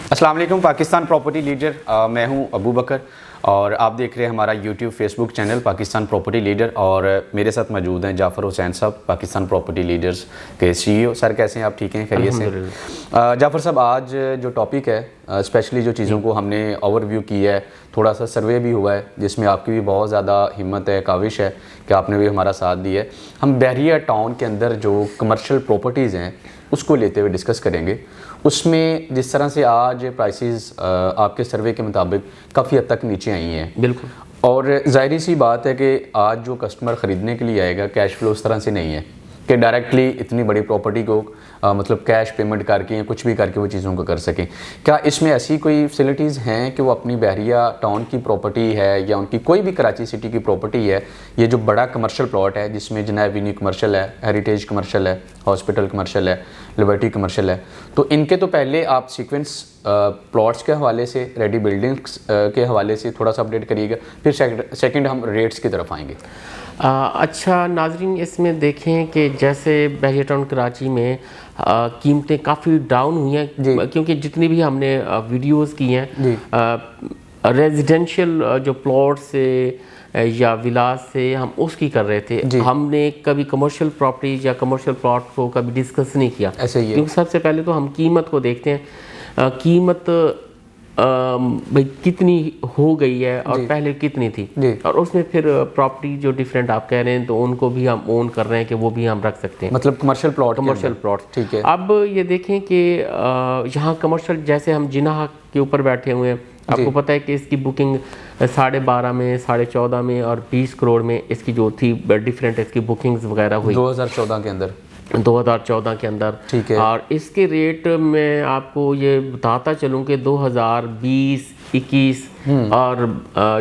अस्सलाम वालेकुम Pakistan property leader, मैं हूं अबू बकर और आप देख रहे हैं हमारा YouTube Facebook channel Pakistan property leader. और मेरे साथ मौजूद हैं जाफ़र हुसैन साहब, पाकिस्तान प्रॉपर्टी लीडर्स के CEO। सर कैसे हैं आप? ठीक हैं, खैरियत से? जाफ़र साहब, आज जो टॉपिक है, स्पेशली जो चीज़ों को हमने ओवरव्यू किया है, थोड़ा सा सर्वे भी हुआ है जिसमें आपकी भी बहुत ज़्यादा हिम्मत है, काविश है कि आपने भी हमारा साथ दिया है। हम बहरिया टाउन के अंदर जो कमर्शियल प्रॉपर्टीज़ हैं उसको लेते हुए डिस्कस करेंगे। उसमें जिस तरह से आज प्राइसेस आपके सर्वे के मुताबिक काफ़ी हद तक नीचे आई हैं, बिल्कुल, और ज़ाहिर सी बात है कि आज जो कस्टमर ख़रीदने के लिए आएगा, कैश फ्लो उस तरह से नहीं है कि डायरेक्टली इतनी बड़ी प्रॉपर्टी को मतलब कैश पेमेंट करके या कुछ भी करके वो चीज़ों को कर सकें। क्या इसमें ऐसी कोई फैसिलिटीज़ हैं कि वो अपनी बहरिया टाउन की प्रॉपर्टी है या उनकी कोई भी कराची सिटी की प्रॉपर्टी है, ये जो बड़ा कमर्शियल प्लॉट है जिसमें जनाब एवेन्यू कमर्शियल है, हेरिटेज कमर्शियल है, हॉस्पिटल कमर्शियल है, लिबर्टी कमर्शियल है, तो इनके तो पहले आप सीक्वेंस प्लॉट्स के हवाले से, रेडी बिल्डिंग्स के हवाले से थोड़ा सा अपडेट करिएगा, फिर सेकंड हम रेट्स की तरफ आएंगे। अच्छा नाजरीन, इसमें देखें कि जैसे बहरिया टाउन कराची में कीमतें काफ़ी डाउन हुई हैं, क्योंकि जितनी भी हमने वीडियोस की हैं रेजिडेंशियल जो प्लॉट से या विलास से हम उसकी कर रहे थे। हमने कभी कमर्शियल प्रॉपर्टीज या कमर्शियल प्लॉट को कभी डिस्कस नहीं किया, ऐसे ही है। क्योंकि सबसे पहले तो हम कीमत को देखते हैं, कीमत भाई कितनी हो गई है और पहले कितनी थी, और उसमें फिर प्रॉपर्टी जो डिफरेंट आप कह रहे हैं तो उनको भी हम ओन कर रहे हैं कि वो भी हम रख सकते हैं, मतलब कमर्शियल प्लॉट। ठीक है, अब ये देखें कि यहाँ कमर्शियल, जैसे हम जिनाह के ऊपर बैठे हुए हैं, आपको पता है कि इसकी बुकिंग 12.5 में, 14.5 में और 20 करोड़ में इसकी जो थी डिफरेंट इसकी बुकिंग्स वगैरह हुई 2014 के अंदर, 2014 के अंदर। ठीक है, और इसके रेट मैं आपको ये बताता चलूँ कि 2020, 21 और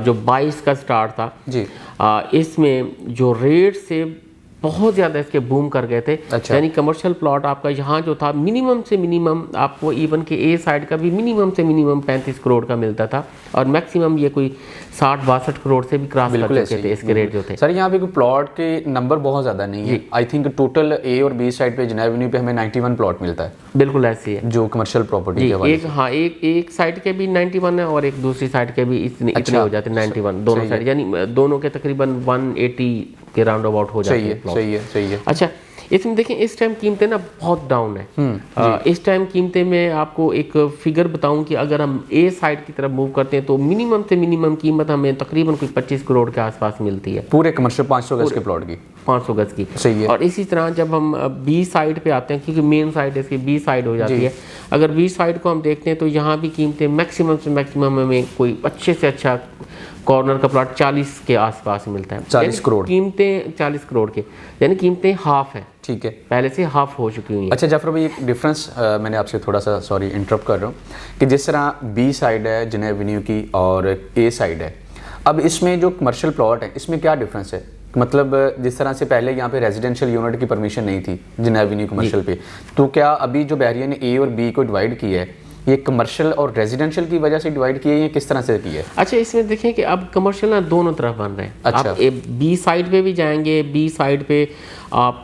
जो 22 का स्टार्ट था जी, इसमें जो रेट से बहुत ज़्यादा इसके बूम कर गए थे। अच्छा। यानी कमर्शियल प्लॉट आपका यहाँ जो था मिनिमम से मिनिमम आपको इवन के ए साइड का भी मिनिमम से मिनिमम 35 करोड़ का मिलता था, और मैक्सिमम ये कोई 60-62 करोड़ से भी क्रॉस कर चुके थे इसके रेट जो थे। सर यहाँ पे कोई प्लॉट के नंबर बहुत ज़्यादा नहीं है, आई थिंक टोटल ए और बी साइड पे जनाब एवेन्यू पे हमें 91 प्लॉट मिलता है। बिल्कुल ऐसी है जो कमर्शियल प्रॉपर्टी एक साइड के भी 91 है और एक दूसरी साइड के भी इतने हो जाते हैं 91 दोनों साइड, यानी दोनों के तकरीबन 180 के राउंड अबाउट हो जाती है। सही है। अच्छा, इसमें देखें इस टाइम कीमतें ना बहुत डाउन है। इस टाइम कीमतें में आपको एक फिगर बताऊं कि अगर हम ए साइड की तरफ मूव करते हैं तो मिनिमम से मिनिमम कीमत हमें तकरीबन कोई 25 करोड़ के आसपास मिलती है, पूरे कमर्शियल 500 गज के प्लॉट की, 500 गज की। सही है। और इसी तरह जब हम बी साइड पे आते हैं, क्योंकि मेन साइड इसकी बी साइड हो जाती है, अगर बी साइड को हम देखते हैं तो यहाँ भी कीमतें मैक्सिमम से मैक्सिमम हमें कोई अच्छे से अच्छा कॉर्नर का प्लॉट 40 के आसपास मिलता है। 40 करोड़ कीमतें 40 करोड़ के, यानी कीमतें हाफ है। ठीक है, पहले से हाफ हो चुकी हुई है। अच्छा जाफर भाई, एक डिफरेंस मैंने आपसे थोड़ा सा सॉरी इंटरप्ट कर रहा हूँ कि जिस तरह बी साइड है जनाब एवेन्यू की और ए साइड है, अब इसमें जो कमर्शियल प्लॉट है इसमें क्या डिफरेंस है? मतलब जिस तरह से पहले यहाँ पे रेजिडेंशियल यूनिट की परमिशन नहीं थी जनाब एवेन्यू कमर्शियल पे, तो क्या अभी जो बहरिया ने ए और बी को डिवाइड किया है ये कमर्शियल और रेजिडेंशियल की वजह से डिवाइड किया है या किस तरह से किया है? अच्छा, इसमें देखें कि अब कमर्शियल ना दोनों तरफ बन रहे हैं। अच्छा। आप बी साइड पे भी जाएंगे, बी साइड पे आप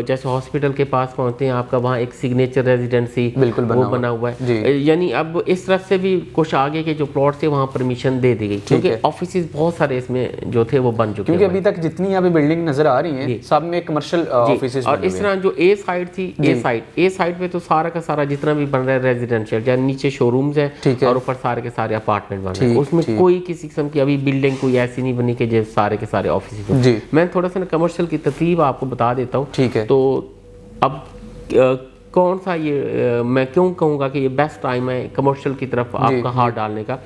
जैसे हॉस्पिटल के पास पहुंचते हैं, आपका वहाँ एक सिग्नेचर रेजिडेंसी बिल्कुल बना हुआ है, यानी अब इस तरफ से भी कुछ आगे के जो प्लॉट थे वहाँ परमिशन दे दी गई, क्योंकि ऑफिस बहुत सारे इसमें जो थे वो बन चुके हैं, क्योंकि अभी तक जितनी यहाँ पे बिल्डिंग नजर आ रही है सब में कमर्शियल ऑफिस। और इस तरह जो ए साइड थी, ए साइड पे तो सारा का सारा जितना भी बन रहा है रेजिडेंशियल, यानी नीचे शोरूम्स हैं और ऊपर सारे के सारे अपार्टमेंट बन रहे हैं, उसमें कोई किसी किस्म की अभी बिल्डिंग कोई ऐसी नहीं बनी कि जो सारे के सारे ऑफिस। मैं थोड़ा सा कमर्शियल की तरतीब आपको बता देता हूँ। ठीक है, तो अब कौन सा ये मैं क्यों कहूँगा कि ये बेस्ट टाइम है कमर्शियल की तरफ आपका हाथ डालने का।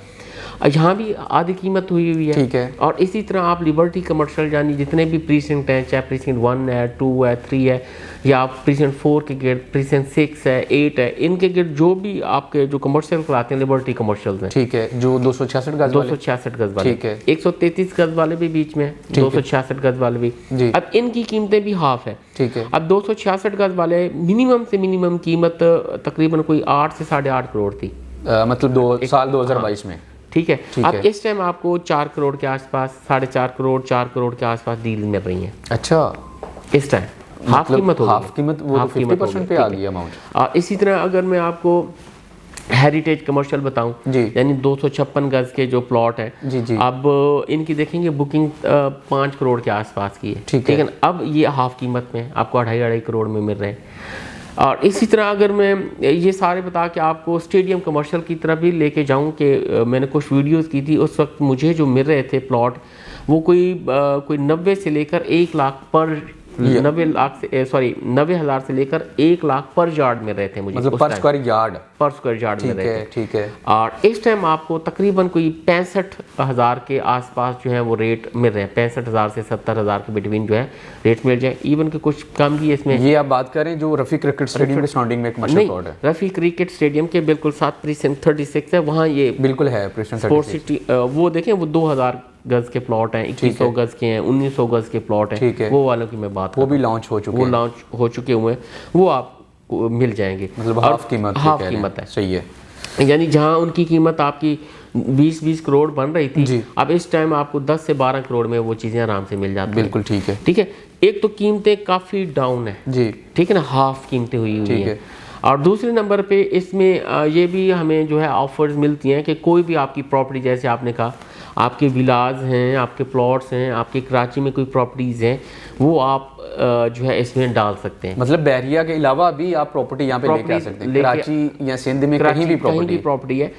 यहाँ भी आधी कीमत हुई हुई है। ठीक है, और इसी तरह आप लिबर्टी कमर्शियल, यानी जितने भी प्रीसेंट हैं, चाहे प्रीसेंट 1 है, 2 है, 3 है, या आप प्रीसेंट 4 के गेट, प्रीसेंट 6 है, 8 है, इनके गेट जो भी आपके जो कमर्शियल कराते हैं लिबर्टी कमर्शियल हैं। ठीक है, जो 266 गज 266 गज वाले, ठीक है, 133 गज वाले भी बीच में, 266 गज वाले भी। अब इनकी कीमतें भी हाफ है। ठीक है, अब 266 गज वाले मिनिमम से मिनिमम कीमत तकरीबन कोई 8 से 8.5 करोड़ थी, मतलब साल 2022 में। ठीक है, अब इस टाइम आपको 4 करोड़ के आसपास, 4.5 करोड़, 4 करोड़ के आसपास डील मिल रही है। अच्छा, इस टाइम हाफ कीमत हो गई, हाफ कीमत वो 50% पे आ गई अमाउंट। इसी तरह अगर मैं आपको हेरिटेज कमर्शियल बताऊं, यानी 256 गज के जो प्लॉट है, अब इनकी देखेंगे बुकिंग 5 करोड़ के आसपास की है, ठीक है। अब ये हाफ कीमत में आपको 2.5 करोड़ में मिल रहे हैं। और इसी तरह अगर मैं ये सारे बता के आपको स्टेडियम कमर्शियल की तरफ भी लेके जाऊं कि मैंने कुछ वीडियोस की थी, उस वक्त मुझे जो मिल रहे थे प्लॉट वो कोई 90 से लेकर 1 लाख पर 90,000 से लेकर 1 लाख पर यार्ड में रहे थे मुझे, मतलब पर स्क्वायर यार्ड में रहे थे, ठीक है। और इस टाइम आपको तकरीबन कोई 65,000 के आसपास जो है वो रेट मिल रहे हैं, 65,000 से 70,000 के बिटवीन जो है रेट मिल जाए। इवन के कुछ कम भी इसमें। ये आप बात करें जो रफ़ी क्रिकेट स्टेडियम के सराउंडिंग में कमर्शियल प्लॉट है, रफ़ी क्रिकेट स्टेडियम के बिल्कुल 7/36 है, वहाँ ये बिल्कुल है स्पोर्ट्स सिटी। वो देखें वो 2,000 गज के प्लॉट हैं, 2100 गज के हैं, 1900 गज के प्लॉट हैं, वो वालों की मैं बात, वो भी लॉन्च हो चुके हैं, वो लॉन्च हो चुके हुए हैं, वो आपको मिल जाएंगे, मतलब हाफ कीमत है, सही है। यानी जहां उनकी कीमत आपकी 20-20 करोड़ बन रही थी, अब इस टाइम आपको 10 से 12 करोड़ में वो चीज़ें आराम से मिल जाती हैं। बिल्कुल ठीक है, ठीक है। एक तो कीमतें काफ़ी डाउन है जी, ठीक है ना, हाफ कीमतें हुई है। और दूसरे नंबर पे इसमें ये भी हमें जो है ऑफर्स मिलती हैं कि कोई भी आपकी प्रॉपर्टी, जैसे आपने कहा आपके विलाज हैं, आपके प्लॉट्स हैं, आपके कराची में कोई प्रॉपर्टीज़ हैं, वो आप जो है इसमें डाल सकते हैं। मतलब बहरिया के अलावा भी आप प्रॉपर्टी यहाँ पे लेके आ सकते हैं, कराची या सिंध में कहीं भी प्रॉपर्टी है,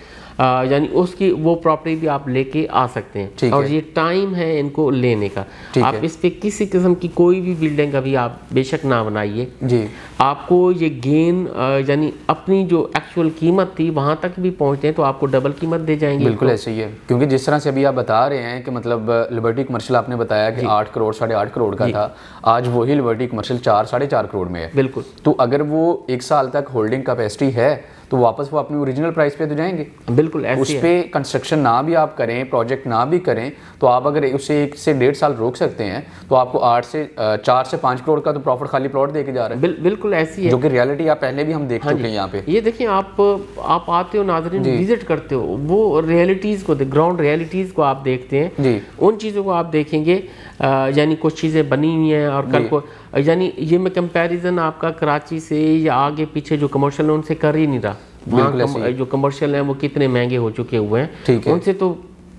यानी उसकी वो प्रॉपर्टी भी आप लेके आ सकते हैं। और ये टाइम है इनको लेने का। आप इस पे किसी किस्म की कोई भी बिल्डिंग अभी आप बेशक ना बनाइए जी, आपको ये गेन यानी अपनी जो एक्चुअल कीमत थी वहां तक भी पहुंचते हैं तो आपको डबल कीमत दे जाएंगे। बिल्कुल ऐसे ही है, क्योंकि जिस तरह से अभी आप बता रहे हैं कि मतलब लिबर्टी कमर्शियल आपने बताया कि 8 करोड़ 8.5 करोड़ का था, आज वही लिबर्टी कमर्शियल 4-4.5 करोड़ में है। बिल्कुल। तो अगर वो 1 साल तक होल्डिंग कैपेसिटी है तो वापस वो अपनी ओरिजिनल प्राइस पे तो जाएंगे। बिल्कुल ऐसे उस पे कंस्ट्रक्शन ना भी आप करें, प्रोजेक्ट ना भी करें, तो आप अगर उसे 1 से 1.5 साल रोक सकते हैं तो आपको 4 से 5 करोड़ का तो प्रॉफिट खाली प्लॉट दे के जा रहे हैं। बिल्कुल ऐसी है, जो कि रियलिटी आप पहले भी हम देख चुके हैं यहाँ पे। ये देखिए आप आते हो नाज़रीन, विजिट करते हो, वो रियलिटीज़ को, ग्राउंड रियलिटीज़ को आप देखते हैं, उन चीज़ों को आप देखेंगे, यानी कुछ चीज़ें बनी हुई हैं और कल को, यानी ये मैं कंपैरिजन आपका कराची से या आगे पीछे जो कमर्शियल है उनसे कर ही नहीं रहा। वहाँ जो कमर्शियल हैं वो कितने महंगे हो चुके हुए हैं, उनसे तो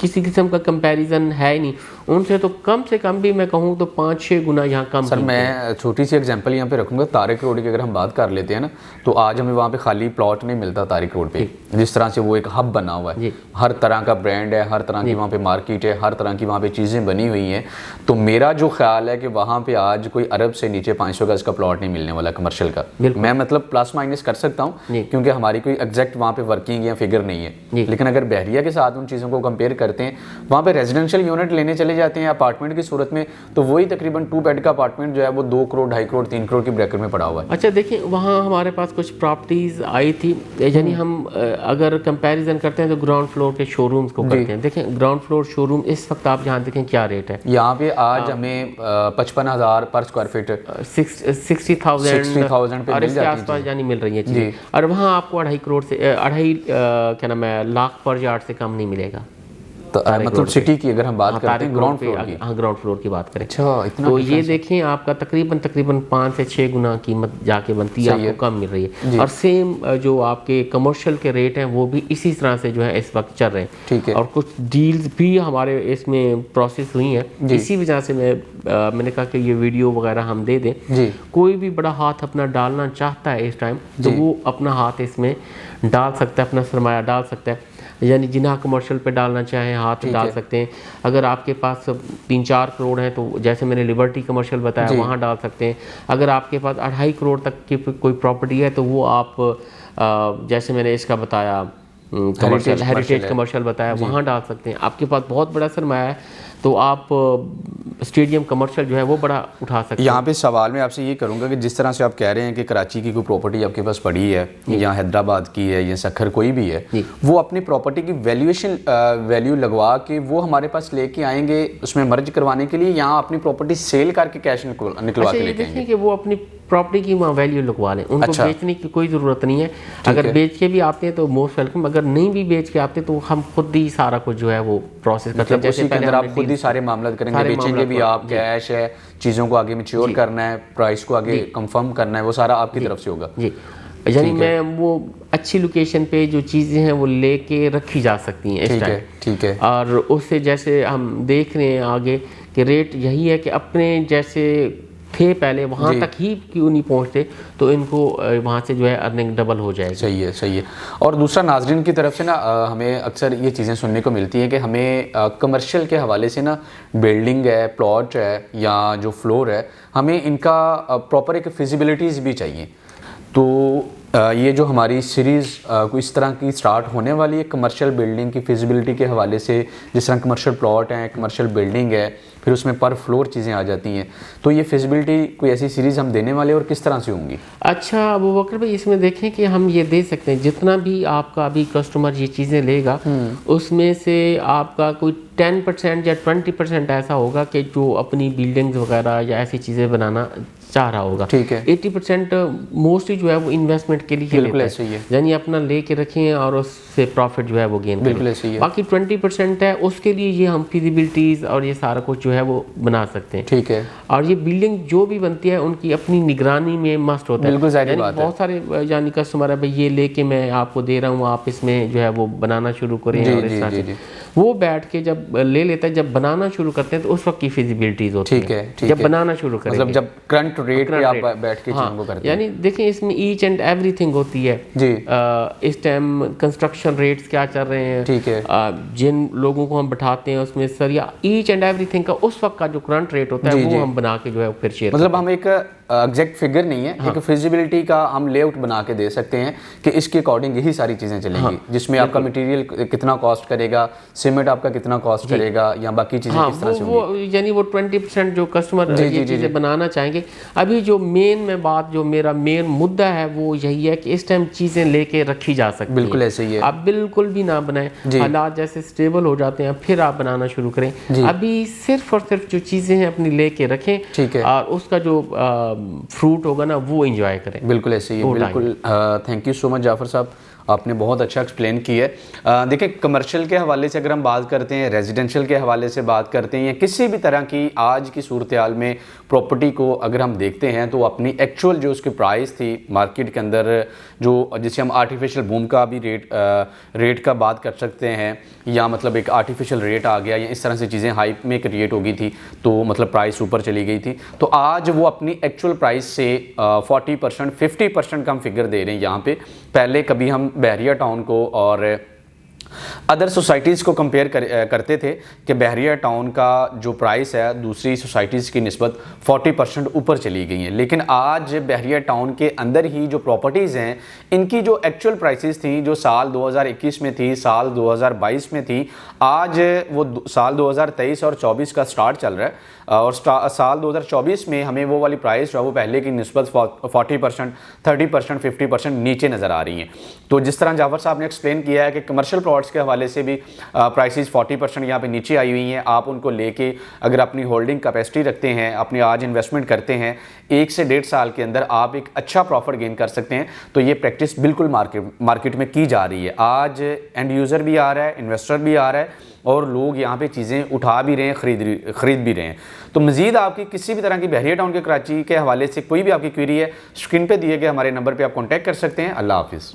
किसी किस्म का कंपैरिजन है ही नहीं। उनसे तो कम से कम भी मैं कहूँ तो 5-6 गुना यहाँ कम। सर मैं छोटी सी एग्जांपल यहाँ पे रखूँगा, तारिक रोड की अगर हम बात कर लेते हैं ना, तो आज हमें वहाँ पे खाली प्लॉट नहीं मिलता तारिक रोड पे। जिस तरह से वो एक हब बना हुआ है, हर तरह का ब्रांड है, हर तरह की वहाँ पे मार्केट है, हर तरह की वहाँ पे चीज़ें बनी हुई हैं। तो मेरा जो ख्याल है कि वहाँ पे आज कोई अरब से नीचे 500 गज का प्लॉट नहीं मिलने वाला कमर्शियल का। मैं मतलब प्लस माइनस कर सकता हूँ, क्योंकि हमारी कोई एग्जैक्ट वहाँ पे वर्किंग या फिगर नहीं है। लेकिन अगर बहरिया के साथ उन चीज़ों को कंपेयर करते हैं, वहाँ पे रेजिडेंशियल यूनिट लेने चले जाते हैं अपार्टमेंट की सूरत में, तो वही तकरीबन 2 बेड का अपार्टमेंट जो है वो 2 करोड़ 2.5 करोड़ 3 करोड़ की ब्रैकेट में पड़ा हुआ है। अच्छा देखिए, वहाँ हमारे पास कुछ प्रॉपर्टीज आई थी, यानी हम अगर कंपैरिजन करते हैं तो ग्राउंड फ्लोर के शोरूम्स को करते हैं। देखें ग्राउंड फ्लोर शोरूम इस वक्त आप यहाँ देखें क्या रेट है। यहाँ पे आज हमें 55,000 पर स्क्वायर फीट 60,000 और इसके आसपास यानी मिल रही है चीज़ें, और वहाँ आपको 2.5 करोड़ से 2.5 लाख पर यार्ड से कम नहीं मिलेगा। तो मतलब सिटी की अगर हम बात करते हैं ग्राउंड फ्लोर की, हाँ ग्राउंड फ्लोर की बात करें, अच्छा इतना तो ये देखें आपका तकरीबन 5 से 6 गुना कीमत जाके बनती है, आपको कम मिल रही है। और सेम जो आपके कमर्शियल के रेट हैं वो भी इसी तरह से जो है इस वक्त चल रहे हैं। ठीक है। और कुछ डील्स भी हमारे इसमें प्रोसेस हुई हैं, इसी वजह से मैंने कहा कि ये वीडियो वगैरह हम दे दें। कोई भी बड़ा हाथ अपना डालना चाहता है इस टाइम तो वो अपना हाथ इसमें डाल सकता है, अपना सरमाया डाल सकता है, यानी जिन्हें कमर्शियल पे डालना चाहें हाथ डाल सकते हैं। अगर आपके पास 3-4 करोड़ हैं तो जैसे मैंने लिबर्टी कमर्शियल बताया वहाँ डाल सकते हैं। अगर आपके पास 2.5 करोड़ तक की कोई प्रॉपर्टी है तो वो आप जैसे मैंने इसका बताया कमर्शियल हेरिटेज कमर्शियल बताया वहाँ डाल सकते हैं। आपके पास बहुत बड़ा सरमाया है तो आप स्टेडियम कमर्शियल जो है वो बड़ा उठा सकते हैं। यहाँ पे सवाल मैं आपसे ये करूँगा कि जिस तरह से आप कह रहे हैं कि कराची की कोई प्रॉपर्टी आपके पास पड़ी है या हैदराबाद की है या सखर कोई भी है, वो अपनी प्रॉपर्टी की वैल्यू लगवा के वो हमारे पास लेके आएंगे उसमें मर्ज करवाने के लिए, यहाँ अपनी प्रॉपर्टी सेल करके कैश निकलवा के लेके आएंगे। कि वो अपनी प्रॉपर्टी की वहाँ वैल्यू लगवा लें, उनको बेचने की कोई ज़रूरत नहीं है। अगर बेच के भी आते हैं तो मोस्ट वेलकम, अगर नहीं भी बेच के आते तो हम खुद ही सारा कुछ जो है वो प्रोसेस मतलब जैसे पहले आप खुद ही सारे मामला करेंगे, बेचेंगे भी आप, कैश है, चीज़ों को आगे मैच्योर करना है, प्राइस को आगे कंफर्म करना है, वो सारा आपकी तरफ से होगा। जी यानी मैं वो अच्छी लोकेशन पे जो चीज़ें हैं वो लेके रखी जा सकती हैं इस टाइम। ठीक है। और उससे जैसे हम देख रहे हैं आगे कि रेट यही है कि अपने जैसे थे पहले वहाँ तक ही क्यों नहीं पहुँचते, तो इनको वहाँ से जो है अर्निंग डबल हो जाएगी। सही है। और दूसरा, नाजरीन की तरफ से ना हमें अक्सर ये चीज़ें सुनने को मिलती हैं कि हमें कमर्शियल के हवाले से ना बिल्डिंग है, प्लॉट है या जो फ्लोर है, हमें इनका प्रॉपर एक फिजिबिलिटीज़ भी चाहिए। तो ये जो हमारी सीरीज़ को इस तरह की स्टार्ट होने वाली है कमर्शियल बिल्डिंग की फिजिबिलिटी के हवाले से, जिस तरह कमर्शियल प्लॉट हैं, कमर्शियल बिल्डिंग है, फिर उसमें पर फ्लोर चीज़ें आ जाती हैं, तो ये फिजिबिलिटी कोई ऐसी सीरीज़ हम देने वाले और किस तरह से होंगी? अच्छा अबू बकर भाई, इसमें देखें कि हम ये दे सकते हैं जितना भी आपका अभी कस्टमर ये चीज़ें लेगा उसमें से आपका कोई 10% या 20% ऐसा होगा कि जो अपनी बिल्डिंग्स वगैरह या ऐसी चीज़ें बनाना चाह रहा होगा। ठीक है। 80% मोस्टली जो है वो इन्वेस्टमेंट के लिए लेता है, यानी अपना लेके रखें और उससे प्रॉफिट जो है वो गेन करें। बाकी 20% है उसके लिए ये हम फिजिबिलिटीज़ और ये सारा कुछ जो है वो बना सकते हैं। ठीक है। और ये बिल्डिंग जो भी बनती है उनकी अपनी निगरानी में मस्ट होता है। बिल्कुल जाहिर बात है। बहुत सारे यानी कस्टमर है भाई ये लेके मैं आपको दे रहा हूँ, आप इसमें जो है वो बनाना शुरू करें, और इस तरह से वो बैठ के जब ले लेता है, जब बनाना शुरू करते हैं तो उस वक्त की फिजिबिलिटीज होती है जब बनाना शुरू करें, मतलब जब करंट रेट पे आप बैठ के चीज़ों को करते हैं। यानी देखिए इसमें ईच एंड एवरीथिंग होती है जी। इस टाइम कंस्ट्रक्शन रेट्स क्या चल रहे हैं, ठीक है, जिन लोगों को हम बैठाते हैं उसमें सर या ईच एंड एवरीथिंग का उस वक्त का जो करंट रेट होता है वो हम बना के जो है फिर शेयर, मतलब हम एक एग्जैक्ट फिगर नहीं है, एक फिजिबिलिटी का हम लेआउट बना के दे सकते हैं कि इसके अकॉर्डिंग यही सारी चीज़ें चलेंगी, जिसमें आपका मटेरियल कितना कॉस्ट करेगा, सीमेंट आपका कितना कॉस्ट करेगा, या बाकी चीज़ें किस तरह से होंगी। यानी वो 20% जो कस्टमर ये चीज़ें बनाना चाहेंगे। अभी जो मेरा मेन मुद्दा है वो यही है कि इस टाइम चीज़ें लेके रखी जा सकती हैं। बिल्कुल ऐसे ही है। आप बिल्कुल भी ना बनाएं, हालात जैसे स्टेबल हो जाते हैं फिर आप बनाना शुरू करें। अभी सिर्फ और सिर्फ जो चीज़ें हैं अपनी लेके रखें, ठीक है, और उसका जो फ्रूट होगा ना वो एंजॉय करें। बिल्कुल ऐसे ही है, बिल्कुल। Thank you so much Jafar साहब, आपने बहुत अच्छा एक्सप्लेन किया है। देखिए कमर्शियल के हवाले से अगर हम बात करते हैं, रेजिडेंशियल के हवाले से बात करते हैं, या किसी भी तरह की आज की सूरत हाल में प्रॉपर्टी को अगर हम देखते हैं तो अपनी एक्चुअल जो उसकी प्राइस थी मार्केट के अंदर, जो जिसे हम आर्टिफिशियल बूम का भी रेट का बात कर सकते हैं, या मतलब एक आर्टिफिशियल रेट आ गया या इस तरह से चीज़ें हाइप में क्रिएट हो गई थी तो मतलब प्राइस ऊपर चली गई थी, तो आज वो अपनी एक्चुअल प्राइस से 40% 50% कम फिगर दे रहे हैं यहाँ पे। पहले कभी हम बहरिया टाउन को और अदर सोसाइटीज़ को कंपेयर करते थे कि बहरिया टाउन का जो प्राइस है दूसरी सोसाइटीज़ की निस्बत 40% ऊपर चली गई हैं, लेकिन आज बहरिया टाउन के अंदर ही जो प्रॉपर्टीज़ हैं इनकी जो एक्चुअल प्राइसेस थी, जो साल 2021 में थी, साल 2022 में थी, आज वो साल 2023 और 24 का स्टार्ट चल रहा है, और साल 2024 में हमें वो वाली प्राइस जो है वो पहले की निस्बत 40%, 30%, 50% नीचे नज़र आ रही हैं। तो जिस तरह जाफर साहब ने एक्सप्लेन किया है कि कमर्शियल प्लॉट्स के हवाले से भी प्राइसेस 40% यहाँ पे नीचे आई हुई हैं। आप उनको लेके अगर अपनी होल्डिंग कैपेसिटी रखते हैं, अपनी आज इन्वेस्टमेंट करते हैं, 1 से 1.5 साल के अंदर आप एक अच्छा प्रॉफिट गेन कर सकते हैं। तो ये प्रैक्टिस बिल्कुल मार्केट में की जा रही है। आज एंड यूज़र भी आ रहा है, इन्वेस्टर भी आ रहा है, और लोग यहाँ पे चीज़ें उठा भी रहे हैं, ख़रीद भी रहे हैं। तो मज़ीद आपकी किसी भी तरह की बहरिया टाउन के कराची के हवाले से कोई भी आपकी क्वेरी है, स्क्रीन पे दिए गए हमारे नंबर पे आप कांटेक्ट कर सकते हैं। अल्लाह हाफिज़।